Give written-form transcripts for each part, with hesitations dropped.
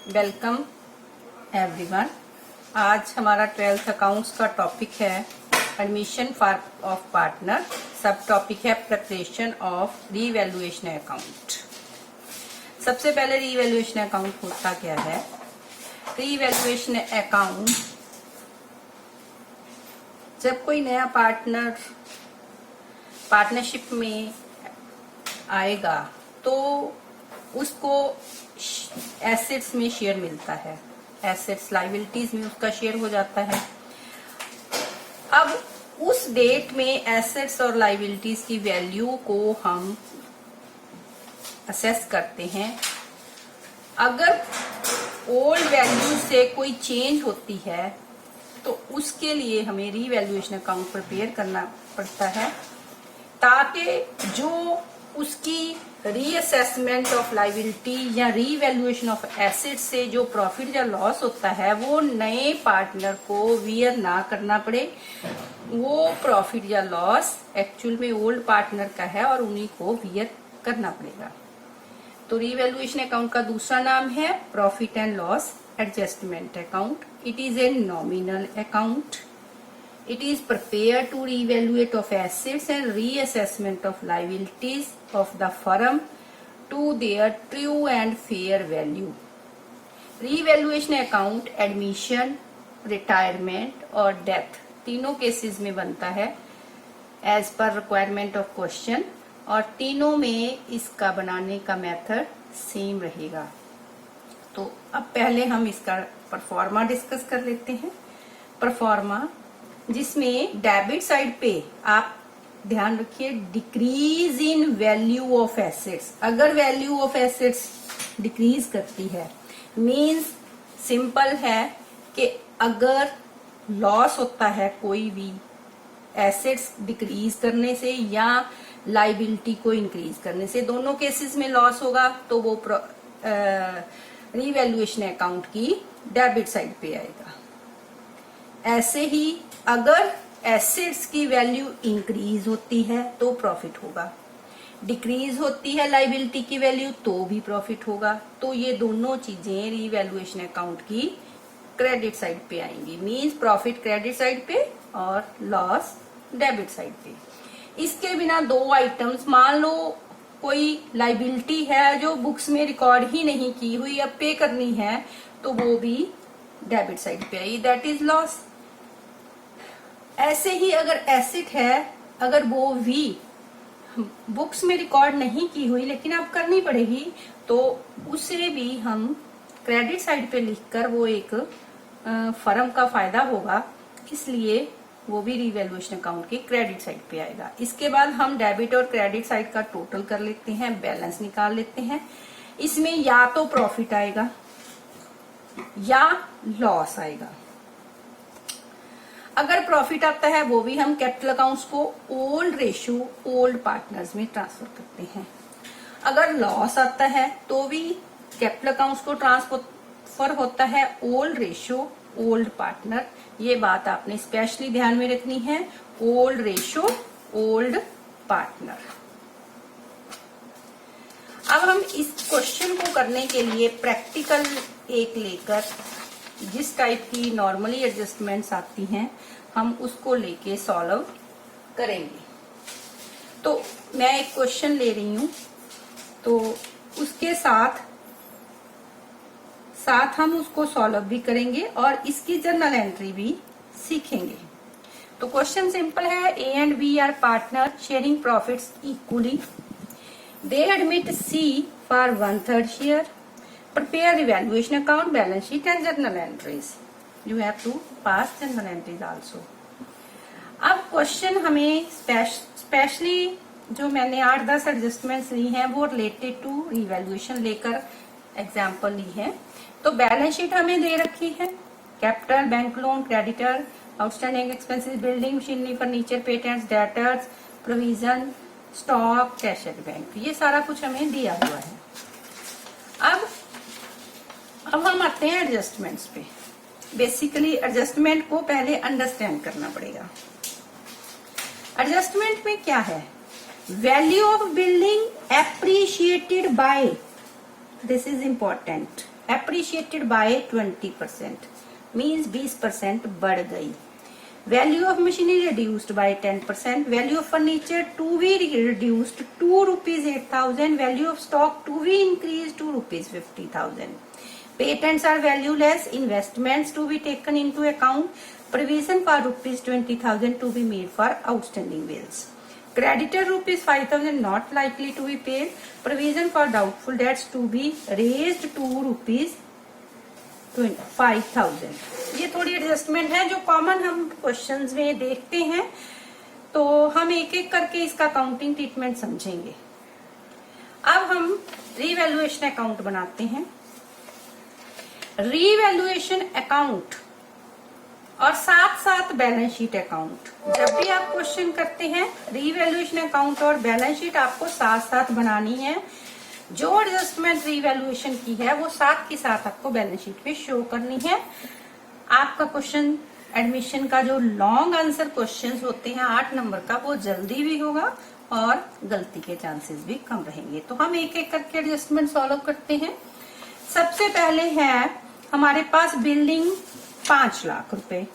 Welcome everyone. आज हमारा 12th accounts का टॉपिक है एडमिशन फॉर ऑफ पार्टनर। सब टॉपिक है प्रिपरेशन ऑफ रीवैल्यूएशन अकाउंट। सबसे पहले रीवैल्यूएशन अकाउंट होता क्या है? रीवैल्यूएशन अकाउंट जब कोई नया पार्टनरशिप में आएगा तो उसको एसेट्स में शेयर मिलता है, एसेट्स लायबिलिटीज में उसका शेयर हो जाता है। अब उस डेट में एसेट्स और लायबिलिटीज की वैल्यू को हम असेस करते हैं। अगर ओल्ड वैल्यू से कोई चेंज होती है तो उसके लिए हमें रीवैल्यूएशन अकाउंट प्रिपेयर करना पड़ता है, ताकि जो उसकी रीअसेसमेंट ऑफ लायबिलिटी या रीवैल्यूएशन ऑफ एसेट से जो प्रॉफिट या लॉस होता है वो नए पार्टनर को वियर ना करना पड़े। वो प्रॉफिट या लॉस एक्चुअल में ओल्ड पार्टनर का है और उन्हीं को वियर करना पड़ेगा। तो रीवैल्यूएशन अकाउंट का दूसरा नाम है profit and loss adjustment account. It is a nominal account. It is prepared to reevaluate of assets and reassessment of liabilities of the firm to their true and fair value. Revaluation account admission, retirement और death तीनों cases में बनता है as per requirement of question, और तीनों में इसका बनाने का मेथड सेम रहेगा। तो अब पहले हम इसका परफॉर्मा डिस्कस कर लेते हैं। परफॉर्मा जिसमें डेबिट साइड पे आप ध्यान रखिए decrease in value of assets. अगर वैल्यू ऑफ एसेट्स डिक्रीज करती है मींस सिंपल है कि अगर लॉस होता है कोई भी एसेट्स डिक्रीज करने से या लायबिलिटी को इंक्रीज करने से, दोनों केसेस में लॉस होगा तो वो रीवैल्यूएशन अकाउंट की डेबिट साइड पे आएगा। ऐसे ही अगर एसेट्स की वैल्यू इंक्रीज होती है तो प्रॉफिट होगा, डिक्रीज होती है लायबिलिटी की वैल्यू तो भी प्रॉफिट होगा। तो ये दोनों चीजें रीवैल्यूएशन अकाउंट की क्रेडिट साइड पे आएंगी। मींस प्रॉफिट क्रेडिट साइड पे और लॉस डेबिट साइड पे। इसके बिना दो आइटम्स, मान लो कोई लायबिलिटी है जो बुक्स में रिकॉर्ड ही नहीं की हुई, अब पे करनी है, तो वो भी डेबिट साइड पे आई, दैट इज लॉस। ऐसे ही अगर एसेट है, अगर वो भी बुक्स में रिकॉर्ड नहीं की हुई लेकिन अब करनी पड़ेगी, तो उसे भी हम क्रेडिट साइड पे लिखकर वो एक फर्म का फायदा होगा, इसलिए वो भी रीवैल्यूएशन अकाउंट की क्रेडिट साइड पे आएगा। इसके बाद हम डेबिट और क्रेडिट साइड का टोटल कर लेते हैं, बैलेंस निकाल लेते हैं। इसमें या तो प्रॉफिट आएगा या लॉस आएगा। अगर प्रॉफिट आता है वो भी हम कैपिटल अकाउंट्स को ओल्ड रेशियो ओल्ड पार्टनर्स में ट्रांसफर करते हैं। अगर लॉस आता है तो भी कैपिटल अकाउंट्स को ट्रांसफर होता है ओल्ड रेशियो ओल्ड पार्टनर। ये बात आपने स्पेशली ध्यान में रखनी है, ओल्ड रेशियो ओल्ड पार्टनर। अब हम इस क्वेश्चन को करने के लिए प्रैक्टिकल एक लेकर, जिस टाइप की नॉर्मली एडजस्टमेंट्स आती हैं हम उसको लेके सॉल्व करेंगे। तो मैं एक क्वेश्चन ले रही हूं, तो उसके साथ हम उसको सॉल्व भी करेंगे और इसकी जर्नल एंट्री भी सीखेंगे। तो क्वेश्चन सिंपल है, A and B are partner sharing profits equally, they admit C for 1/3 share, prepare revaluation account, balance sheet and journal entries. You have to pass journal entries also. अब question हमें specially जो मैंने 8-10 adjustments ली हैं वो related to revaluation लेकर example ली है। तो balance sheet हमें दे रखी है, capital, bank loan, creditor, outstanding expenses, building, machinery, furniture, patents, debtors, provision, stock, cash at bank, ये सारा कुछ हमें दिया हुआ है। अब हम आते हैं एडजस्टमेंट्स पे। बेसिकली एडजस्टमेंट को पहले अंडरस्टैंड करना पड़ेगा। एडजस्टमेंट में क्या है? Value of building appreciated by, this is important, appreciated by 20%, means 20% बढ़ गई. Value of machinery reduced by 10%. Value of furniture to be reduced to rupees 8,000. Value of stock to be increased to rupees 50,000. Patents are valueless. Investments to be taken into account. Provision for rupees 20,000 to be made for outstanding bills. Creditor rupees 5,000 not likely to be paid. Provision for doubtful debts to be raised to rupees 5,000. ये थोड़ी adjustment है जो common हम questions में देखते हैं, तो हम एक एक करके इसका काउंटिंग ट्रीटमेंट समझेंगे. अब हम रीवैल्यूएशन अकाउंट बनाते हैं. रीवैल्यूएशन अकाउंट और साथ साथ बैलेंस शीट अकाउंट, जब भी आप क्वेश्चन करते हैं रीवैल्यूएशन अकाउंट और बैलेंस शीट आपको साथ साथ बनानी है. जो एडजस्टमेंट रीवैल्यूएशन की है वो साथ के साथ आपको बैलेंस शीट पे शो करनी है. आपका क्वेश्चन एडमिशन का जो लॉन्ग आंसर क्वेश्चंस होते हैं 8 नंबर का, वो जल्दी भी होगा और गलती के चांसेस भी कम रहेंगे. तो हम एक एक करके एडजस्टमेंट सॉल्व करते हैं. सबसे पहले है हमारे पास बिल्डिंग 5 लाख रुपए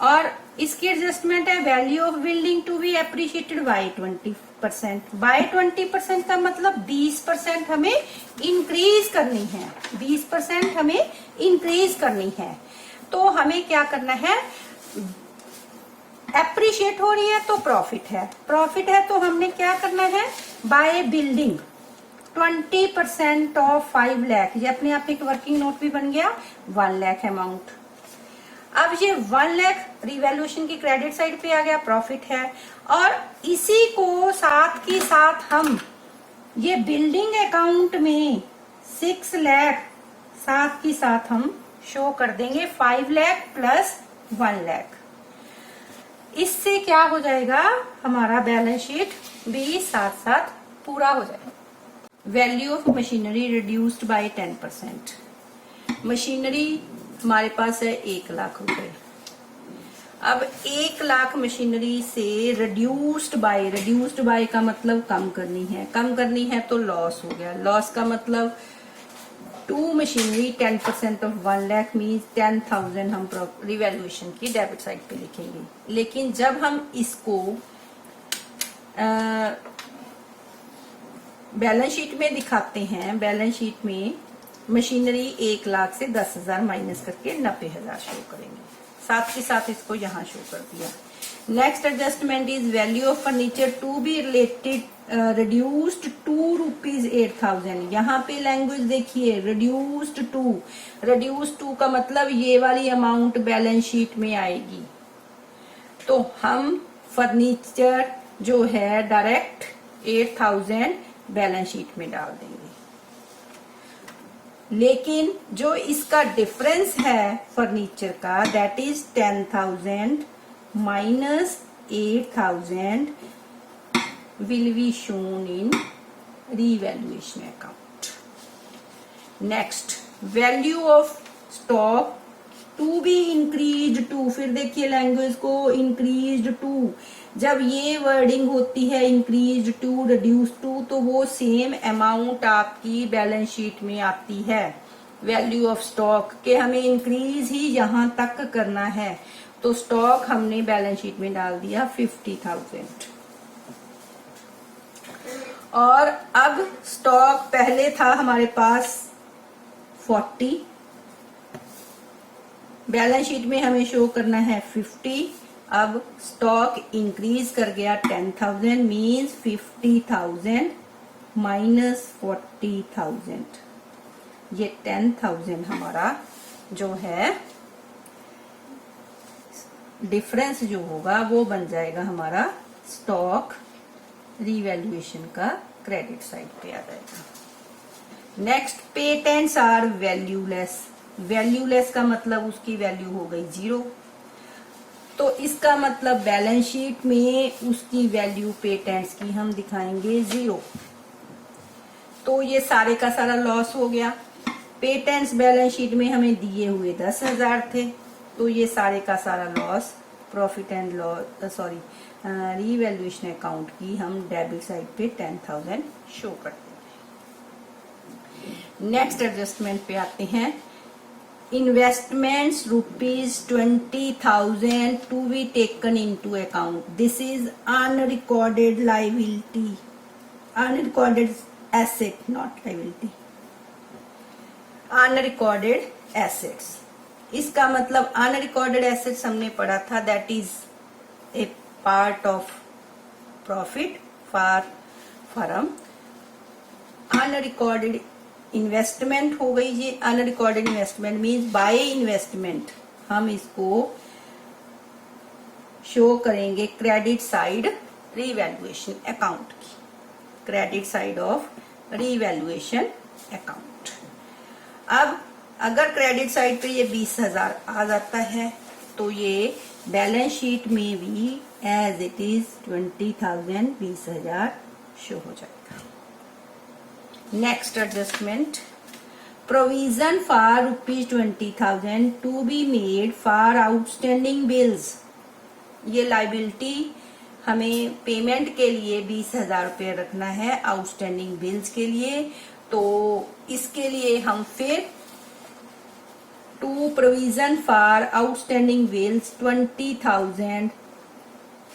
और इसकी एडजस्टमेंट है value of building to be appreciated by 20%. By 20% का मतलब 20% हमें इंक्रीज करनी है. 20% हमें इंक्रीज करनी है. तो हमें क्या करना है, एप्रिशिएट हो रही है तो प्रॉफिट है. प्रॉफिट है तो हमने क्या करना है, बाय बिल्डिंग 20% ऑफ 5 लाख. ये अपने आप एक वर्किंग नोट भी बन गया. 1 लाख अमाउंट. अब ये 1 लाख रिवैल्यूएशन की क्रेडिट साइड पे आ गया, प्रॉफिट है. और इसी को साथ के साथ हम ये बिल्डिंग अकाउंट में 6 लाख साथ के साथ हम शो कर देंगे. 5 लाख प्लस 1 लाख. इससे क्या हो जाएगा, हमारा बैलेंस शीट भी साथ साथ पूरा हो जाएगा. Value of machinery reduced by 10%. Machinery हमारे पास है 1 लाख रुपए. अब 1 लाख मशीनरी से रिड्यूस्ड बाय का मतलब कम करनी है. कम करनी है तो लॉस हो गया. लॉस का मतलब 2 मशीनरी 10% ऑफ 1 लाख मीन्स 10,000 हम रिवैल्यूएशन की डेबिट साइड पे लिखेंगे. लेकिन जब हम इसको बैलेंस शीट में दिखाते हैं, बैलेंस शीट में मशीनरी 1 लाख से 10,000 माइनस करके 90,000 शो करेंगे. साथ के साथ इसको यहाँ शो कर दिया. Next adjustment is value of furniture to be related reduced to rupees 8,000. यहाँ पे लैंग्वेज देखिए, रिड्यूस्ड टू का मतलब ये वाली अमाउंट बैलेंस शीट में आएगी. तो हम फर्नीचर जो है डायरेक्ट 8,000 बैलेंस शीट में डाल देंगे. लेकिन जो इसका डिफरेंस है फर्नीचर का, that is 10,000 minus 8,000 will be shown in revaluation account. Next, value of stock to be increase to. फिर देखिए लैंग्वेज को, इंक्रीज टू. जब ये वर्डिंग होती है इंक्रीज टू, रिड्यूस टू, तो वो सेम अमाउंट आपकी बैलेंस शीट में आती है. वैल्यू ऑफ स्टॉक के हमें इंक्रीज ही यहां तक करना है, तो स्टॉक हमने बैलेंस शीट में डाल दिया 50,000. और अब स्टॉक पहले था हमारे पास 40, बैलेंस शीट में हमें शो करना है 50. अब स्टॉक इंक्रीज कर गया 10,000 मीन्स 50,000 माइनस 40,000. ये 10,000 हमारा जो है डिफरेंस जो होगा वो बन जाएगा हमारा स्टॉक रीवैल्यूएशन का क्रेडिट साइड पे आ जाएगा. Next, patents are valueless. Valueless का मतलब उसकी वैल्यू हो गई 0. तो इसका मतलब बैलेंस शीट में उसकी वैल्यू पेटेंट्स की हम दिखाएंगे 0. तो ये सारे का सारा लॉस हो गया. पेटेंट्स बैलेंस शीट में हमें दिए हुए 10,000 थे, तो ये सारे का सारा loss profit and loss revaluation account की हम डेबिट साइड पे 10,000 शो करते हैं. नेक्स्ट एडजस्टमेंट पे आते हैं। Investments ₹20,000 to be taken into account, this is unrecorded liability, unrecorded asset, not liability, unrecorded assets. इसका मतलब अनरिकॉर्डेड एसेट्स हमने पढ़ा था, that is a part of profit for firm. Unrecorded investment हो गई ये, unrecorded investment means by investment हम इसको शो करेंगे क्रेडिट साइड रीवैल्यूएशन अकाउंट की, credit side of revaluation account. अब अगर क्रेडिट साइड पे ये 20,000 आ जाता है तो ये बैलेंस शीट में भी एज इट इज 20,000 20,000 शो हो जाएगा। Next adjustment, provision for ₹20,000 to be made for outstanding bills. ये लाइबिलिटी हमें पेमेंट के लिए 20,000 रुपये रखना है आउटस्टैंडिंग बिल्स के लिए, तो इसके लिए हम फिर to provision for outstanding bills 20,000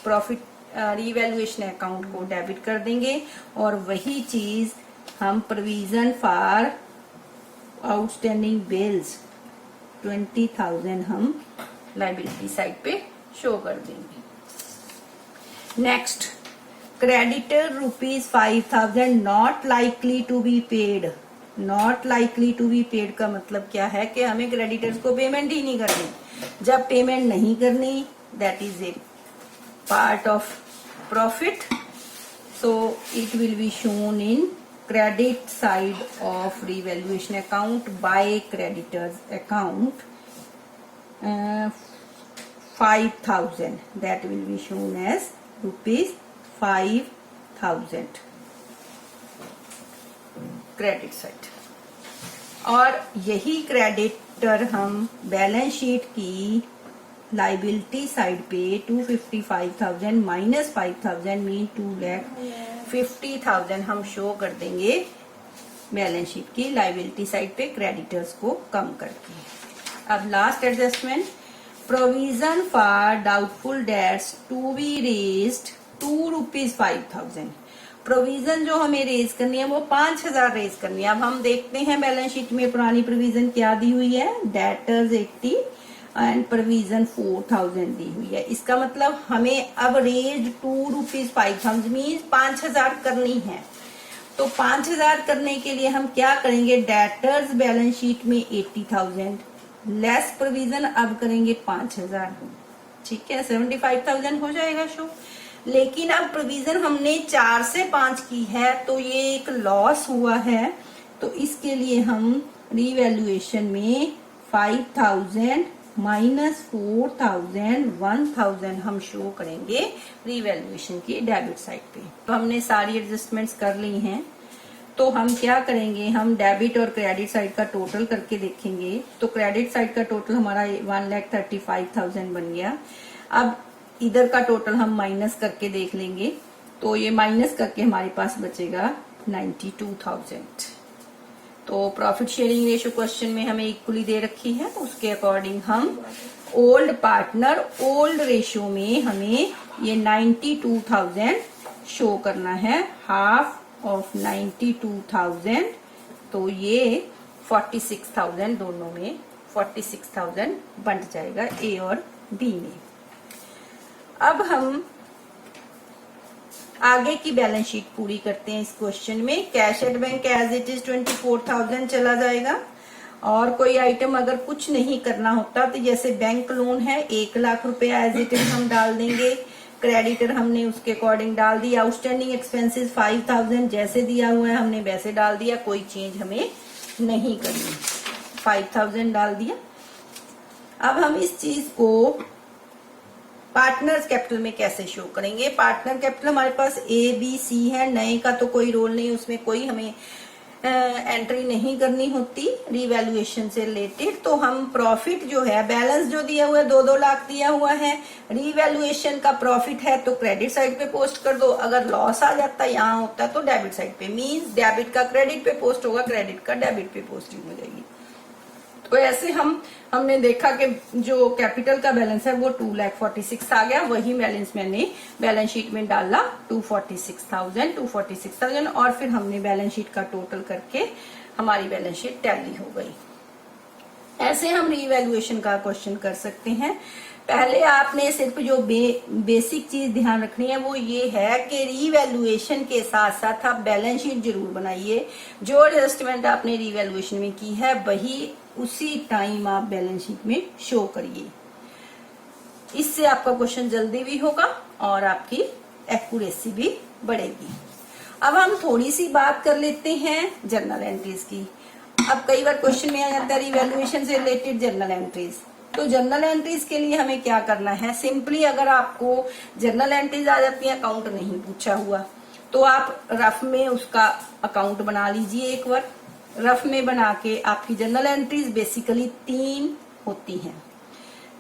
profit revaluation account को डेबिट कर देंगे, और वही चीज हम प्रोविजन फॉर आउटस्टैंडिंग बिल्स 20,000 हम लाइबिलिटी साइड पे शो कर देंगे। Next, creditor ₹5,000 not likely to be paid. Not likely to be paid का मतलब क्या है कि हमें क्रेडिटर्स को पेमेंट ही नहीं करनी। जब पेमेंट नहीं करनी, that is a part of profit, so it will be shown in credit side of revaluation account by creditors account 5,000, that will be shown as ₹5,000 credit side। और यही क्रेडिटर हम balance sheet की liability side पे 255,000 minus 5,000 mean 2,50,000 हम show कर देंगे balance sheet की liability side पे क्रेडिटर्स को कम करके। अब last adjustment, provision for doubtful debts to be raised ₹5,000। Provision जो हमें रेज करनी है वो 5,000 रेज करनी है। अब हम देखते हैं बैलेंस शीट में पुरानी प्रोविजन क्या दी हुई है, डेटर्स 80 एंड प्रोविजन 4,000 दी हुई है। इसका मतलब हमें अब रेज ₹5,000 मीन्स 5,000 करनी है। तो 5,000 करने के लिए हम क्या करेंगे, डेटर्स बैलेंस शीट में 80,000 लेस प्रोविजन अब करेंगे 5,000, ठीक है, 75,000 हो जाएगा शो। लेकिन अब प्रोविजन हमने 4 से 5 की है तो ये एक लॉस हुआ है, तो इसके लिए हम रीवैल्यूएशन में 5,000 माइनस 4,000 1,000 हम शो करेंगे रीवैल्यूएशन की डेबिट साइड पे। तो हमने सारी एडजस्टमेंट्स कर ली हैं, तो हम क्या करेंगे, हम डेबिट और क्रेडिट साइड का टोटल करके देखेंगे। तो क्रेडिट साइड का टोटल हमारा 1,35,000 बन गया। अब इधर का टोटल हम माइनस करके देख लेंगे, तो ये माइनस करके हमारे पास बचेगा 92,000। तो प्रॉफिट शेयरिंग रेशियो क्वेश्चन में हमें इक्वली दे रखी है, उसके अकॉर्डिंग हम ओल्ड पार्टनर ओल्ड रेशियो में हमें ये 92,000 शो करना है, हाफ ऑफ 92,000, तो ये 46,000 दोनों में 46,000 बंट जाएगा ए और बी में। अब हम आगे की बैलेंस शीट पूरी करते हैं। इस क्वेश्चन में cash at bank as it is 24,000 चला जाएगा, और कोई आइटम अगर कुछ नहीं करना होता तो जैसे बैंक लोन है 1,00,000 रुपए एज इट इज हम डाल देंगे, क्रेडिटर हमने उसके अकॉर्डिंग डाल दिया, आउटस्टैंडिंग एक्सपेंसेस 5,000 जैसे दिया हुआ है हमने वैसे डाल दिया, कोई चेंज हमें नहीं करनी, 5,000 डाल दिया। अब हम इस चीज को पार्टनर्स कैपिटल में कैसे शो करेंगे। पार्टनर कैपिटल हमारे पास A B C है, नए का तो कोई रोल नहीं, उसमें कोई हमें एंट्री नहीं करनी होती रीवैल्यूएशन से रिलेटेड, तो हम प्रॉफिट जो है, बैलेंस जो दिया हुआ है 2-2 लाख दिया हुआ है, रीवैल्यूएशन का प्रॉफिट है तो क्रेडिट साइड पे पोस्ट कर दो, अगर लॉस आ जाता है यहाँ होता है तो डेबिट साइड पे, मींस डेबिट का क्रेडिट पे पोस्ट होगा, क्रेडिट का डेबिट पे पोस्टिंग हो जाएगी। तो ऐसे हमने देखा कि जो कैपिटल का बैलेंस है वो 2,46,000 आ गया, वही बैलेंस मैंने बैलेंस शीट में डाला 246,000 और फिर हमने बैलेंस शीट का टोटल करके हमारी बैलेंस शीट टैली हो गई। ऐसे हम रीवैल्यूएशन का क्वेश्चन कर सकते हैं। पहले आपने सिर्फ जो बेसिक चीज ध्यान रखनी है वो ये है कि रीवैल्यूएशन के साथ साथ आप बैलेंस शीट जरूर बनाइए। जो एडजस्टमेंट आपने रीवैल्यूएशन में की है वही उसी टाइम आप बैलेंस शीट में शो करिए। इससे आपका क्वेश्चन जल्दी भी होगा और आपकी एक्यूरेसी भी बढ़ेगी। अब हम थोड़ी सी बात कर लेते हैं जर्नल एंट्रीज की। अब कई बार क्वेश्चन में आ जाता है रीवैल्यूएशन से रिलेटेड जर्नल एंट्रीज। तो जर्नल एंट्रीज के लिए हमें क्या करना है, सिंपली अगर आपको जर्नल एंट्रीज आ जाती है, अकाउंट नहीं पूछा हुआ, तो आप रफ में उसका अकाउंट बना लीजिए एक बार। रफ में बना के आपकी जर्नल एंट्रीज बेसिकली 3 होती हैं।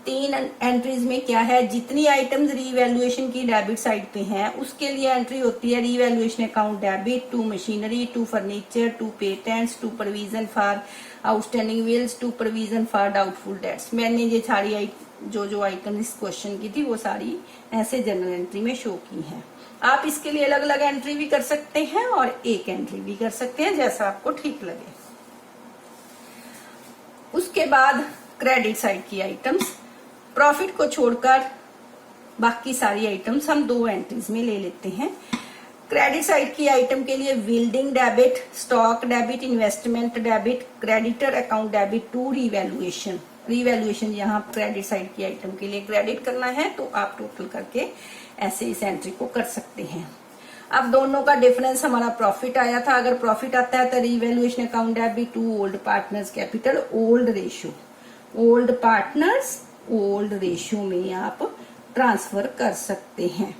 3 एंट्रीज में क्या है, जितनी आइटम्स रीवैल्यूएशन की डेबिट साइड पे हैं उसके लिए एंट्री होती है revaluation account debit to machinery, to furniture, to patents, to provision for outstanding bills, to provision for doubtful debts. मैंने ये सारी जो आइटम इस क्वेश्चन की थी वो सारी ऐसे जर्नल एंट्री में शो की हैं। आप इसके लिए अलग अलग एंट्री भी कर सकते हैं और एक एंट्री भी कर सकते हैं, जैसा आपको ठीक लगे। उसके बाद क्रेडिट साइड की आइटम्स, प्रॉफिट को छोड़कर बाकी सारी आइटम्स हम 2 एंट्रीज में ले लेते हैं। क्रेडिट साइड की आइटम के लिए building debit, stock debit, investment debit, creditor account debit to revaluation. Revaluation यहाँ क्रेडिट साइड की आइटम के लिए क्रेडिट करना है तो आप टोटल करके ऐसे इस एंट्री को कर सकते हैं। अब दोनों का डिफरेंस हमारा प्रॉफिट आया था, अगर प्रॉफिट आता है तो revaluation account debit to old partners capital old ratio, old partners old ratio में आप ट्रांसफर कर सकते हैं।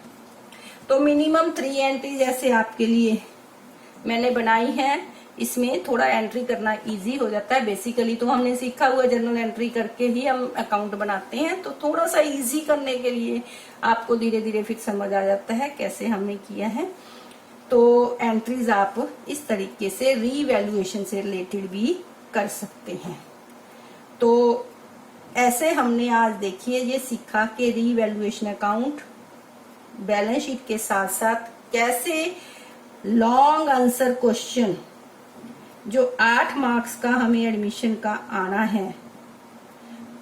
तो मिनिमम 3 एंट्री जैसे आपके लिए मैंने बनाई है, इसमें थोड़ा एंट्री करना इजी हो जाता है। बेसिकली तो हमने सीखा हुआ जर्नल एंट्री करके ही हम अकाउंट बनाते हैं, तो थोड़ा सा इजी करने के लिए आपको धीरे धीरे फिर समझ आ जाता है कैसे हमने किया है। तो एंट्रीज आप इस तरीके से रीवैल्यूएशन से रिलेटेड भी कर सकते हैं। तो ऐसे हमने आज देखिए ये सीखा कि रीवैल्यूएशन अकाउंट बैलेंस शीट के साथ साथ कैसे लॉन्ग आंसर क्वेश्चन जो 8 मार्क्स का हमें एडमिशन का आना है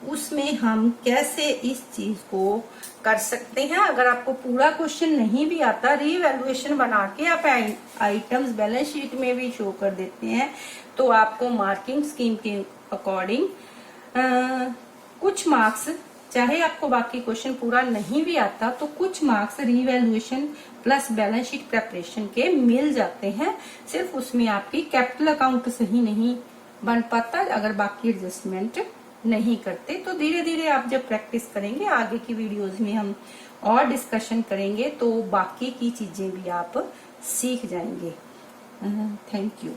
उसमें हम कैसे इस चीज को कर सकते हैं। अगर आपको पूरा क्वेश्चन नहीं भी आता, रीवैल्यूएशन बना के आप आइटम्स बैलेंस शीट में भी शो कर देते हैं, तो आपको मार्किंग स्कीम के अकॉर्डिंग कुछ मार्क्स, चाहे आपको बाकी क्वेश्चन पूरा नहीं भी आता तो कुछ marks revaluation plus balance sheet preparation के मिल जाते हैं। सिर्फ उसमें आपकी कैपिटल अकाउंट सही नहीं बन पाता अगर बाकी एडजस्टमेंट नहीं करते। तो धीरे धीरे आप जब प्रैक्टिस करेंगे, आगे की वीडियोस में हम और डिस्कशन करेंगे तो बाकी की चीजें भी आप सीख जाएंगे। Thank you.